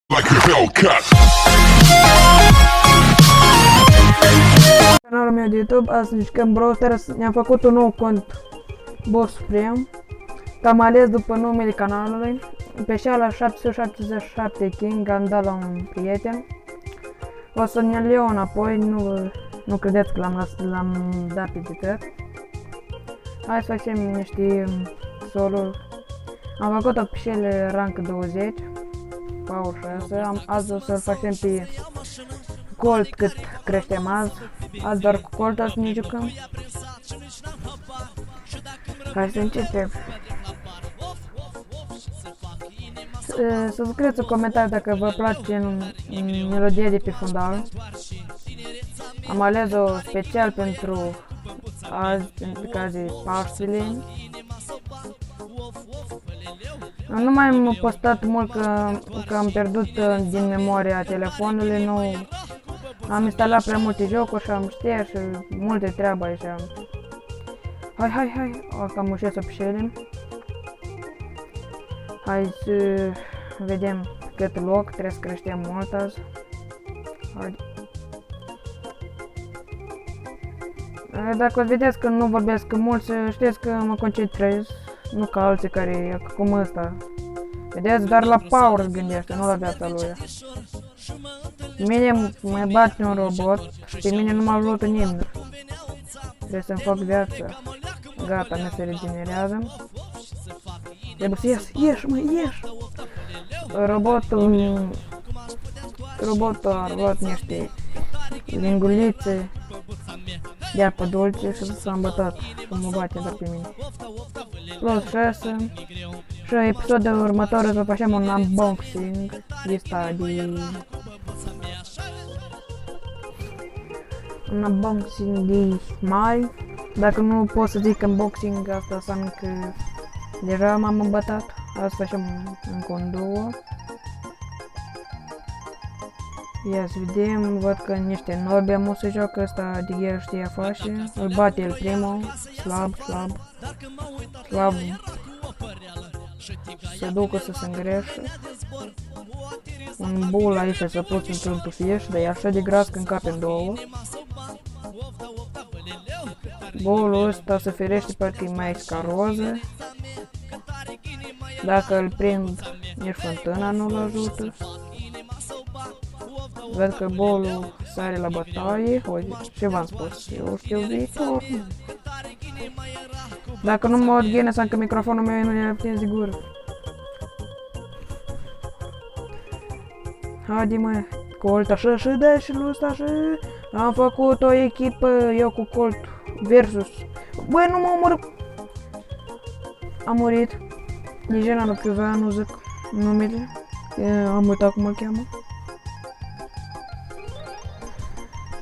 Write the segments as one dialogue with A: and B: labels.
A: like a Hellcat.
B: Canalul meu de YouTube, azi jucăm Brawl Stars, ne-am făcut un nou cont Boss Supreme. Am ales după numele canalului. Pe șala 777 King am dat la un prieten. O să ne-l iau înapoi, nu credeți că l-am dat pe editor. Hai să facem niște solo. Am făcut-o pe șele rank 20. Power 6. Azi o să-l facem pe Colt cât creștem azi. Azi doar cu Colt o să ne jucăm. Hai să începem. Să scrieți în comentarii dacă vă place melodia de pe fundal. Am ales-o special pentru azi, pentru caz de Paștele. Nu mai am postat mult că am pierdut din memoria telefonului, nu am instalat prea multe jocuri și am șters și multe treabă aici. Hai, că am ușit-o pe șele. Hai să vedem cât loc, trebuie să creștem mult azi. Hai. Dacă o să vedeți că nu vorbesc mult, să știți că mă concentrez, nu ca alții care, cum ăsta. Vedeți, doar la power îți gândește, nu la viața lui. Mine mă bate un robot și pe mine nu m-a vrut nimeni. Trebuie să-mi fac viața. Gata, mi se regenerează. Trebuie să ies, ieși! Robotul a luat niște lingulițe de apă dulce și s-a îmbătat și mă bate doar pe mine. Plus 6. Și episodul următor o să facem un unboxing lista de... Un unboxing de mai. Dacă nu pot să zic unboxing, asta înseamnă că deja m-am îmbătat. Asta facem încă un două. Ia să vedem, văd că niște nobi am o să joacă, ăsta de el știe face. Îl bate el primul, slab. Se ducă să se îngreșe. Un bul aici să poți într-un tufieș, dar e așa de gras că încape în două. Bolul ăsta se ferește parcă e mai scaroză. Dacă îl prind, nici fântâna nu-l ajută. Văd că bolul sare la bătaie. Uite, ce v-am spus? Eu știu viitor. Dacă nu mă odghine, înseamnă că microfonul meu nu e prins de gură. Haide mă, Colt așa și da și lui ăsta și... Am făcut o echipă, eu cu Colt versus... Băi, nu m-a omorât! Am murit. Nici ăla nu cuvea, nu zic numele. Am uitat cum îl cheamă.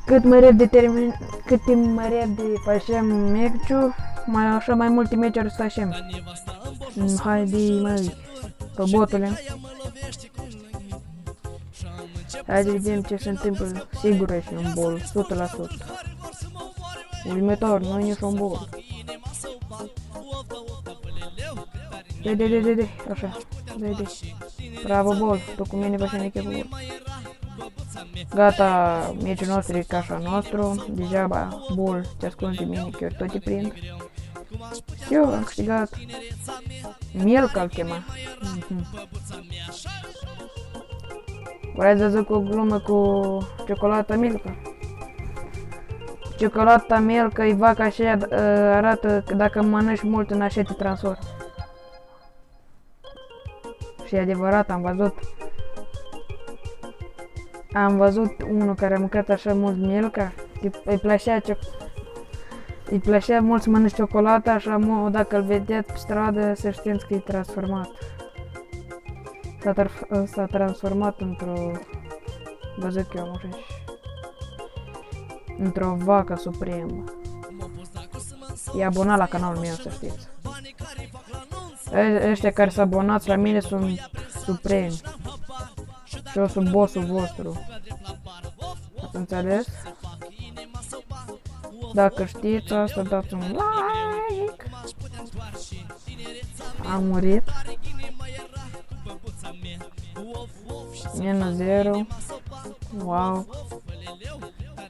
B: Cât timp mai repede facem meciul, mai multe meciuri să facem. Haide măi, robotule. Hai să vedem ce se întâmplă. Sigur e și un bol, 100%. Uimitor, nu e nici un bol. De, așa, de. Bravo bol, tu cu mine facem echipă bol. Gata, meciul nostru e ca așa nostru, degeaba bol te ascunzi de mine că eu tot te prind. Eu am câștigat. Milka îl chema. Vreți să zic o glumă cu ciocolata Milka? Ciocolata Milka e vaca așa, arată că dacă mănânci mult în așa te transformi. Și e adevărat, am văzut unul care a mâncat așa mult Milka, îi plăcea mult să mănânci ciocolata, așa dacă îl vedeți pe stradă să știți că e transformat. S-a transformat într-o... Vă zic eu, mușești. Într-o vacă supremă. E abonat la canalul meu, să știți. Ăștia care s-au abonat la mine sunt supremi. Și eu sunt bossul vostru. Ați înțeles? Dacă știți asta, dați un like. Am murit. N0. Wow.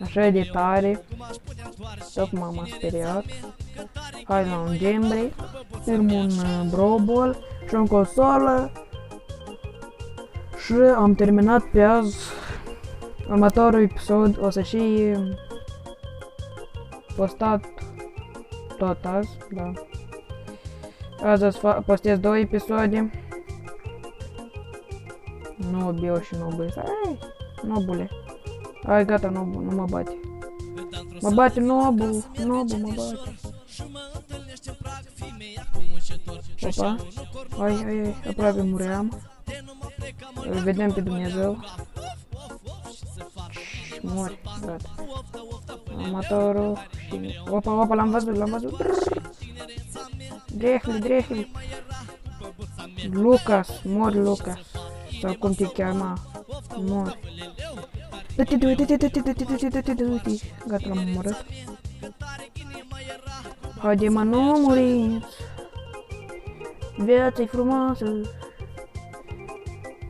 B: Așa e de tare. Tocmai m-am speriat. Hai la un game break. Firm un Brawl Ball și o consolă. Și am terminat pe azi. Următorul episod o să și postat tot azi, da. Azi o să postez 2 episoade. Nobio și Nobu. Hai, Nobule. Hai, gata, Nobu, nu mă bate. Mă bate Nobu, Nobu mă bate. Opa, hai, aproape muream. Îl vedem pe Dumnezeu. Mori, gata. Următorul și... Opa, l-am văzut. Drehli. Lucas, mori Lucas. Sau cum te cheama. Mori. Gata, l-am omorât. Haide mă, nu muriți. Viața-i frumoasă.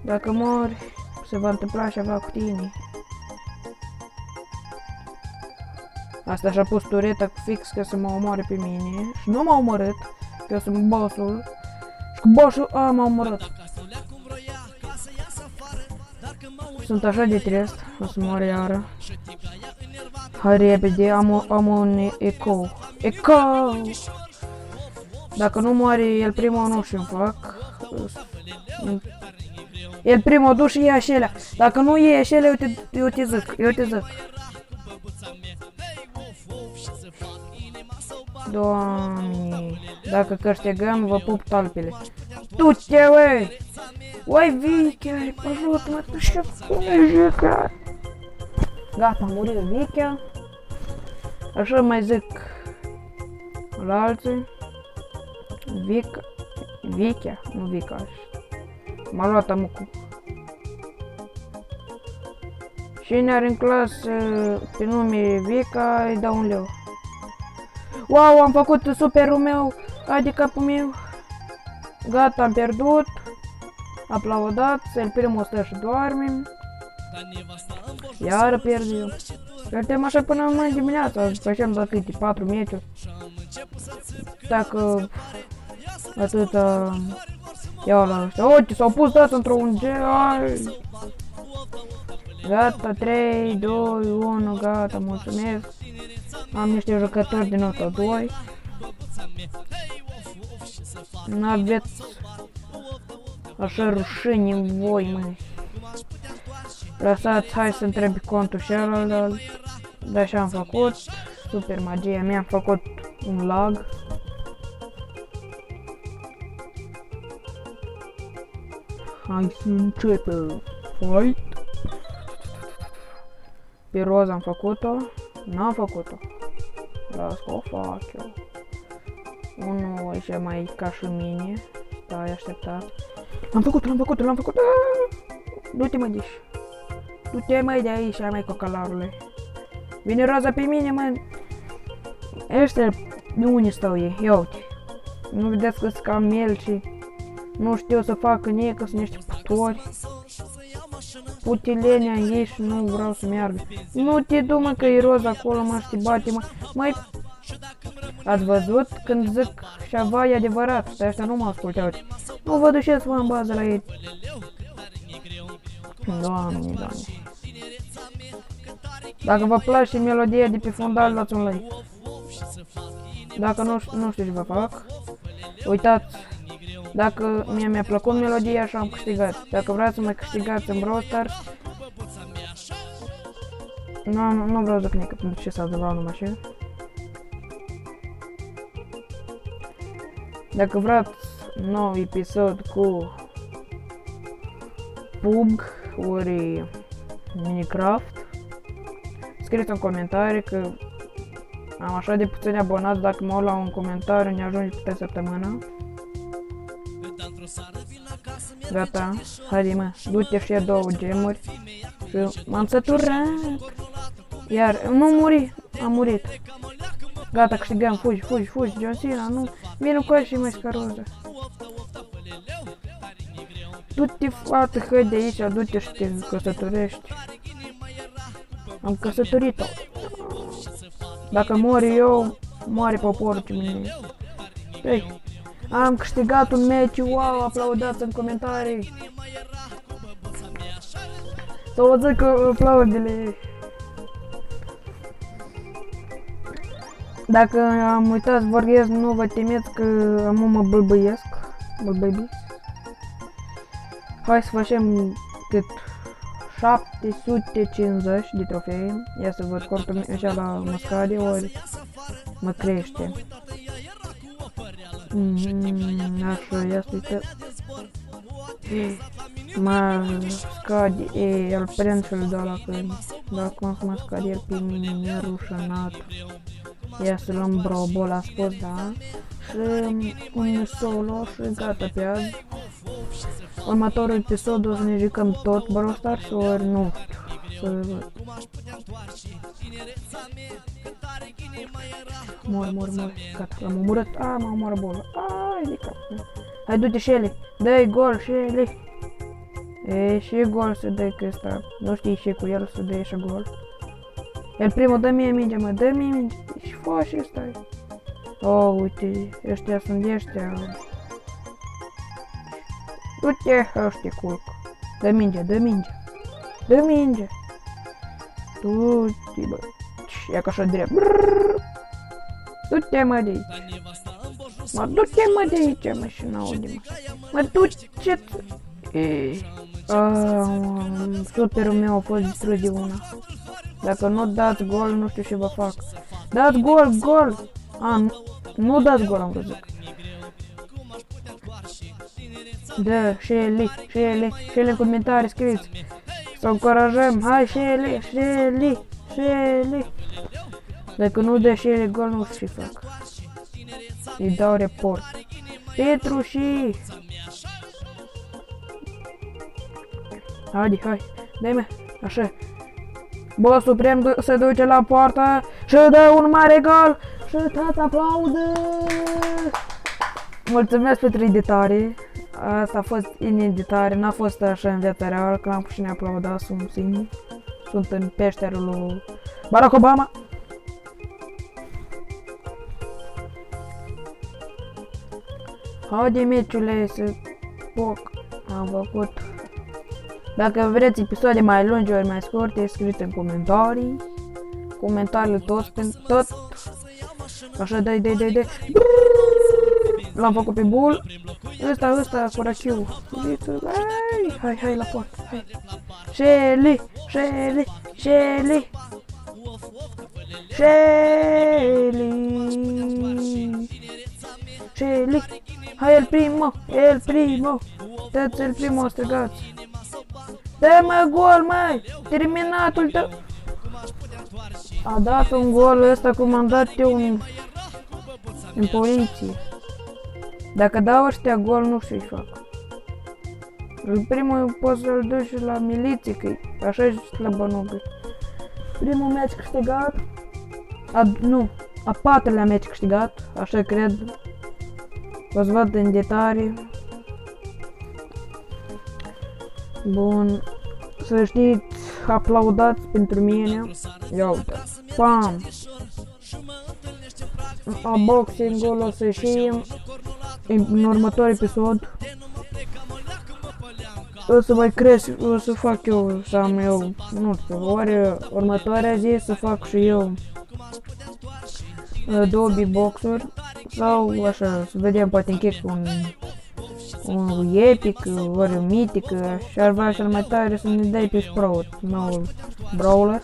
B: Dacă mori, se va întâmpla ceva cu tine. Asta și-a pus tureta fix ca să mă omoare pe mine. Și nu m-a omorât, că eu sunt bossul. Și cu bossul m-a omorât. Sunt așa de trist, o să mor iară. Hai repede, am un eco. Dacă nu moare el primul, nu știu fac. El primul duc și ia șelea. Dacă nu ia șelea, eu te zic. Doamne, dacă câștigăm, vă pup talpele. Du-te, uai! Uai, Vichea, ajută-mă, tu și Vichea! Gata, a murit Vichea. Așa mai zic la alții. Vichea, nu Vica. M-a luat amucu. Cine are în clasă pe nume Vica, îi dau un leu. Wow, am făcut superul meu, de capul meu. Gata, am pierdut. Aplaudat, el primul stă și doarme. Iară pierd eu. Pierdem așa până mâine dimineața, facem la câte 4 meciuri. Dacă atâta... Ia la ăștia, uite, s-au pus dați într-un ai. Gata, 3, 2, 1, gata, mulțumesc. Am niște jucători din nota 2. N-aveți așa rușine în voi, măi. Lăsați, hai să întreb contul celălalt. Da, și am făcut. Super magia mea, am făcut un lag. Hai să începem. Fight. Pe roz am făcut-o. N-am făcut-o. Las că o fac eu. Unul aici mai ca și mine. Stai așteptat. L-am făcut. Du-te mai diși. Du-te mai de aici, mai cocalarule. Vine roza pe mine, mă. Ăștia, de unde stau ei? Ia uite. Nu vedeți că-s camel și nu știu să facă nică, sunt niște putori. Putelenea ei și nu vreau să meargă. Nu te du, mă, că e roz acolo, mă, și te bate, mă. Mai... Ați văzut? Când zic ceva e adevărat, dar ăștia nu mă ascultă, uite. Nu vă duceți, mă, în bază la ei. Doamne. Dacă vă place melodia de pe fundal, dați un like. Dacă nu știu ce vă fac, uitați. Dacă mi-a plăcut melodia, așa am câștigat. Dacă vreți să mă câștigați în Brawl Stars, nu vreau să cnică pentru ce s-a dat numai așa. Dacă vreți nou episod cu PUBG ori Minecraft, scrieți în comentarii că am așa de puțini abonați, dacă mă uit la un comentariu ne ajunge pe săptămână. Gata, haide, mă, du-te și ia 2 gemuri și m-am săturat. Iar, nu muri, am murit. Gata, câștigăm, fugi, John Cena, nu, vine cu el și mai scaroză. Du-te, fată, hai de aici, du-te și te căsătorești. Am căsătorit-o. Dacă mor eu, moare poporul ce mâine. Ei, am câștigat un meci, wow, aplaudați în comentarii. Să vă zic aplaudele. Dacă am uitat să vorbesc, nu vă temeți că mă bâlbâiesc. Hai să facem cât 750 de trofei. Ia să văd corpul așa la mascade, ori mă crește. Așa, ia să uită. Mă scade, îl prind și îl dau la când. Dacă mă scade el pe mine, mi-e rușănat. Ia să luăm brobol, a spus, da? Și un solo și gata pe azi. Următorul episod o să ne jucăm tot Brawl Stars, ori nu știu, să văd. Mor, gata, l-am omorât, m-a omorât bolul, ai de cap. Hai, du-te, Shelly, dă-i gol, Shelly. E, și gol să dă că ăsta, nu știi și cu el să dă și gol. El primul, dă mie minge, mă, dă mie minge, și fă și stai. Oh, uite, ăștia sunt ăștia. Du-te, ăștia culc. Dă minge. Du-te, bă. Ia ca așa drept. Du-te, mă, de aici. Mă, du-te, mă, de aici, mă, și n-aude, mă. Mă, du-te. Superul meu a fost distrus de una. Dacă nu dați gol, nu știu ce vă fac. Dați gol! Nu dați gol, am văzut. Da, Shelly în comentarii scrieți. Să încurajăm, hai Shelly. Dacă nu dă Shelly gol, nu știu ce fac. Îi dau report. Petruși! Hai, dă-i-mă, așa. Boss Suprem se duce la poartă și dă un mare gol și tata aplaudă! Mulțumesc pentru editare. Asta a fost ineditare, n-a fost așa în viața reală, că l-am pus și ne aplaudat, sunt singur. Sunt în peșterul lui Barack Obama. Haide, meciule, să poc. Am făcut. Dacă vreți episoade mai lungi ori mai scurte, scrieți în comentarii. Comentariile toți pentru tot. Așa, dai. L-am făcut pe bull. Ăsta cu rachiu. Hai la poartă. Hai. Shelly. Hai el primo. Dă-ți el primo, strigați. Dă-mă gol, măi! Terminatul tău! A dat un gol ăsta cum am dat eu în poliție. Dacă dau ăștia gol, nu știu ce fac. Primul poți să-l duci la miliție, că așa e slăbănugă. Primul meci câștigat. A patrulea meci câștigat, așa cred. O-ți văd în detalii. Bun. Să știți, aplaudați pentru mine. Ia uite. Pam! Unboxing-ul o să ieșim în următorul episod. O să mai cresc, o să fac eu, să am eu, nu știu, ori următoarea zi să fac și eu 2 big box-uri sau așa, să vedem, poate închec un epic, ori un mitic, și ar vrea cel mai tare să ne dai pe Sprout, noul brawler.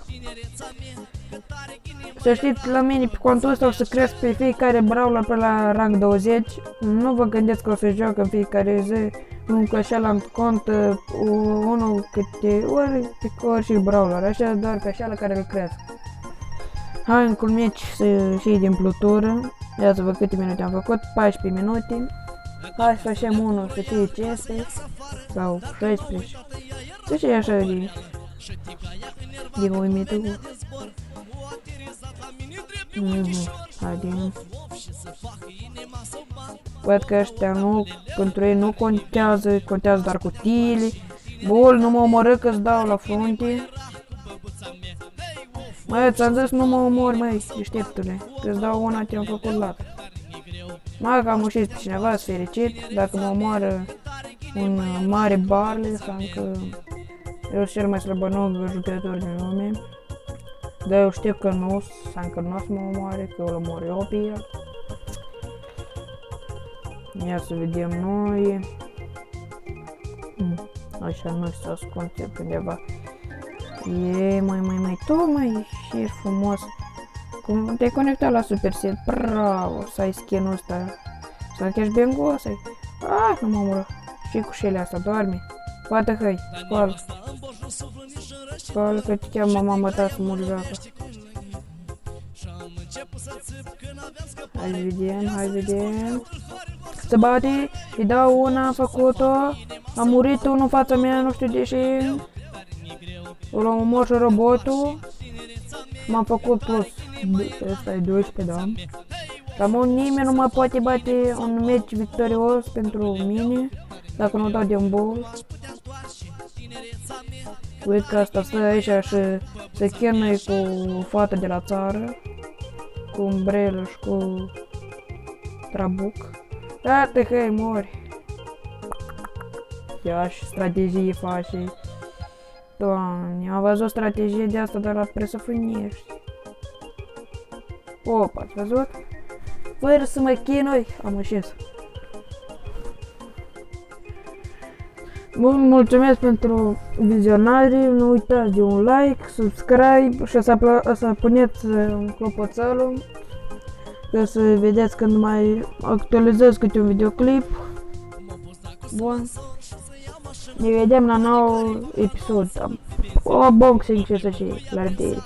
B: Să știți, la mine pe contul ăsta o să cresc pe fiecare brawler pe la rank 20. Nu vă gândiți că o să joc în fiecare zi, nu că așa la cont unul câte ori și brawler, așa doar pe așa la care îl cresc. Hai în culmeci să ieși din plutură. Ia să văd câte minute am făcut, 14 minute. Hai să facem unul să fie 15 sau 16. Să fie așa de Din uimită cu... Haide. Văd că ăștia nu, pentru ei nu contează, contează doar cutiile. Bol, nu mă omoră că-ți dau la frunte. Măi, ți-am zis nu mă omori, măi, deșteptule, că-ți dau una, te-am făcut lat. Mă, că am ușit pe cineva, sunt fericit, dacă mă omoară un mare Barley, înseamnă că eu sunt cel mai slăbănog jucător din lume. Dar eu știu că nu, înseamnă că nu o să mă omoare, că îl omor eu pe el. Ia să vedem noi. Așa nu se ascunde pe undeva. E, mai, tocmai și frumos. Cum te-ai conectat la Supercell, bravo, să ai skin-ul ăsta. Să închești bang-ul ăsta. Ah, nu mă omoră. Și cu șele asta, doarme. Poate hăi, scoală. Scoală că te cheamă mama ta să mori joacă. Hai vedem. Se bate, îi dau una, am făcut-o. A murit unul în fața mea, nu știu de ce. Îl omor și robotul. M-am făcut plus. Ăsta e 12, da. Cam nimeni nu mă poate bate un meci victorios pentru mine. Dacă nu dau de un bol. Uite că asta stă aici și se chinui cu fata de la țară. Cu umbrelă și cu trabuc. Iată că mori. Ia și strategie face. Doamne, am văzut strategie de asta, dar la presăfâniești. Opa, ați văzut? Fără să mă chinui, am ieșit. Mulțumesc pentru vizionare, nu uitați de un like, subscribe și să puneți clopoțelul ca să vedeți când mai actualizez câte un videoclip. Bun. Ne vedem la nou episod. O unboxing și să știi, la revedere.